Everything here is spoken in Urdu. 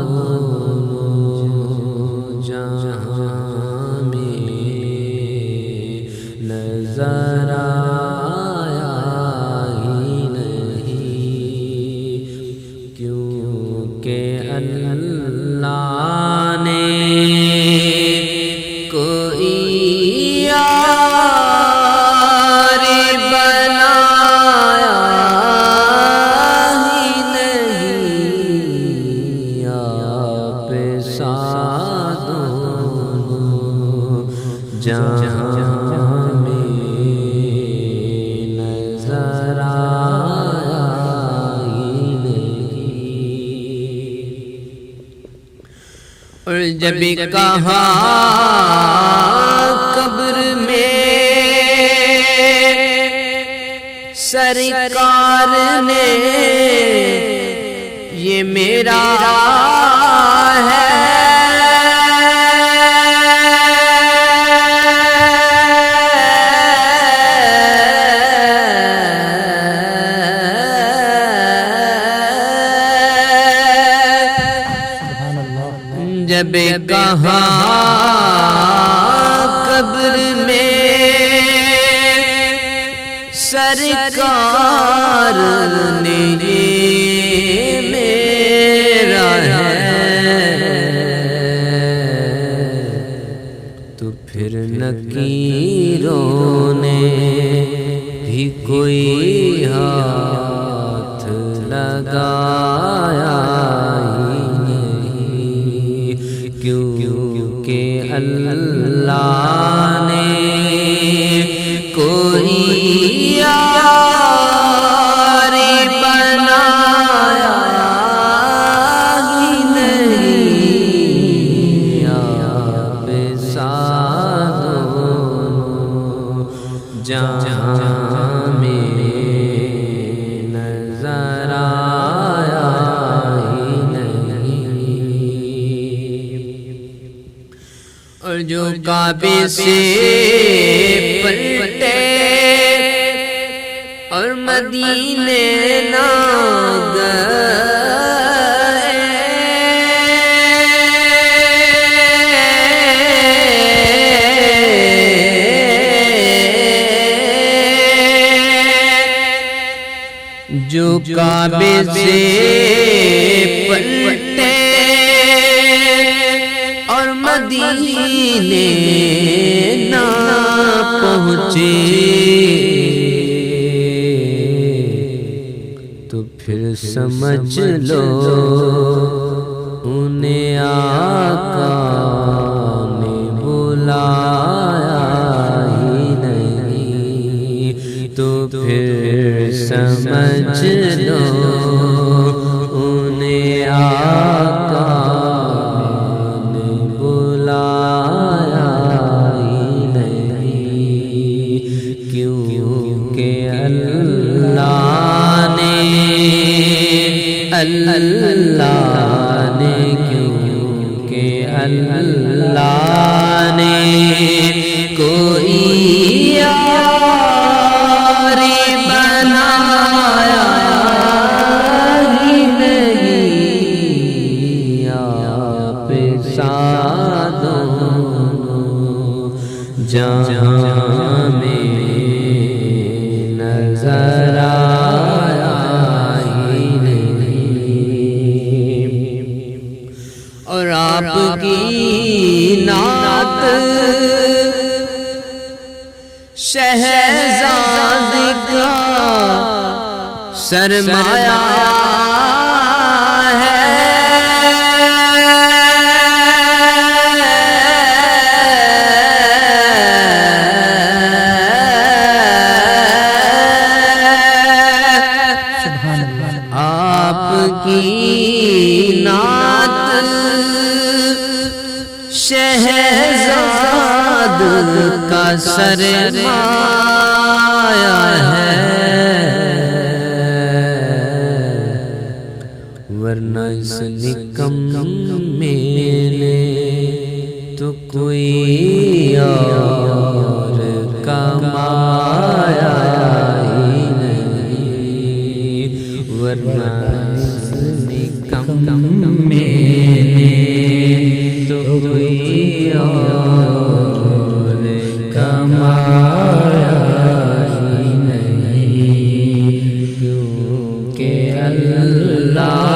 دونوں جہاں میں نظر آیا ہی نہیں، کیونکہ اللہ نے کوئی یار بنایا ہی نہیں، آپ ساتھ دونوں جہاں میں نظر آیا ہی نہیں۔ اور جب کہا قبر میں سرکار نے یہ میرا ہے، جب کہا قبر میں سرکار نے یہ میرا ہے، تو پھر نکیروں نے بھی کوئی ہاتھ لگایا ہی نہیں، کیونکہ اللہ نے کوئی یار بنایا ہی نہیں، آپ ساتھ دونوں جہاں میں نظر آیا ہی نہیں۔ اور جو کعبے سے پلٹے اور مدینے نہ گئے، جو کعبے سے پلٹے اور مدینے نہ پہنچے، تو پھر سمجھ لو انہیں آقا نے بلایا ہی نہیں، تو پھر سمجھ لو انہیں آقا نے بلایا ہی نہیں، کیونکہ اللہ نے کیونکہ اللہ نے کوئی یار بنایا ہی نہیں، آپ ساتھ دونوں جہاں میں نظر آیا ہی نہیں۔ اور آپ کی نعت شہزاد کا سرمایہ ہے، آپ کی نعت شہزاد کا سرمایہ ہے، ورنہ اس نکم میرے تو کوئی اور کمایا ہی نہیں، ورنہ اس میں تو کوئی اور کمایا ہی نہیں، کیونکہ اللہ